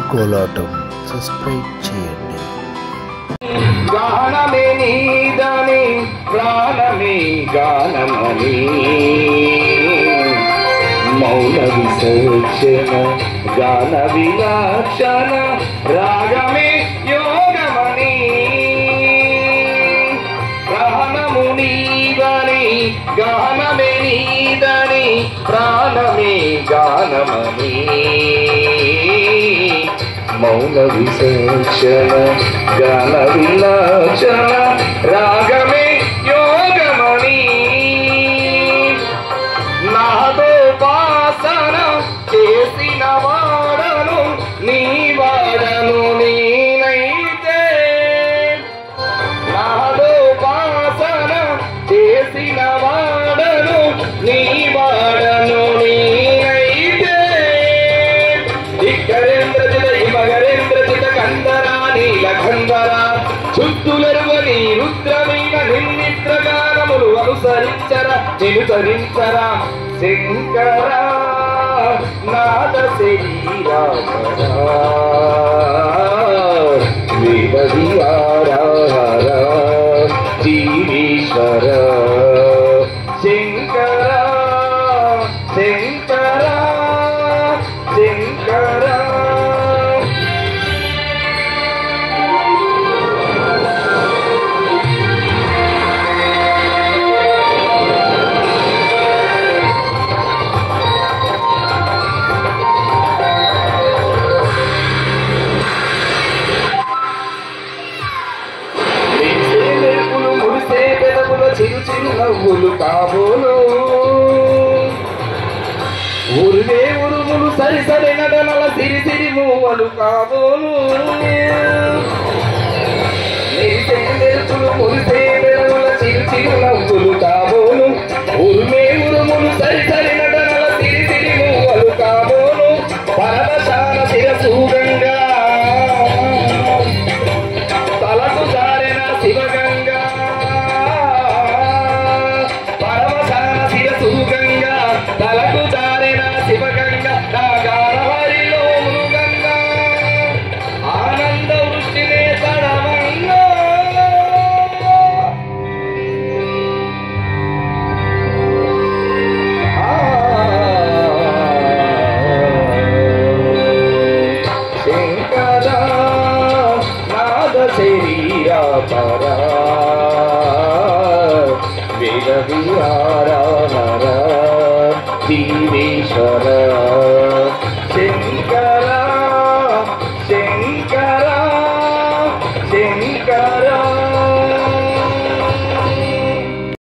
కోలాటం subscribe చేయండి. గానమే నీదని ప్రాణమే గానమని మౌన విసర్జన గాన విలాసన రాగమే యోగమని ప్రాణము నీదని గానమే నీదని ప్రాణమే గానమని మౌన విసర్జన గాన విలాసన రాగమే యోగమణి నాదోపాసన చేసిన వాడను నీ వాడను నేనైతే నాదోపాసన చేసిన వాడను నీ వాడను నేనైతే మగరేంద్రజిత కందరా నీలకందరా చుట్టులెరువని రుద్రమైన నిర్నిద్రగానములు అనుసరించరా నినుసరించరా శంకరా నాద శరీరాకరా వివరియార జీవీశ్వర శంకరా శంకరా శంకరా చిరు చిరు నవ్వులు కాబోలు ఊరువే ఉరుములు సరి సరి నడనల సిరి సిరి మూవలు కాబోలు మెరిసే మెరుపులు మురిసే మెరువుల చిరు చిరు నవ్వులు కాబోలు ఊరువే ఉరుములు సరి సరి నడనల సిరి సిరి మూవలు కాబోలు పరమశాన శిరసూగంగా తలకు జారిన శివగంగా తలకు జారిన శివగంగా నాగారవరిలో మృగంగా ఆనంద వృష్టినే తడవంగా శంకరా నాద శరీరా పరా వేద విహారా జీవేశ్వర శంకర శంకర శంకర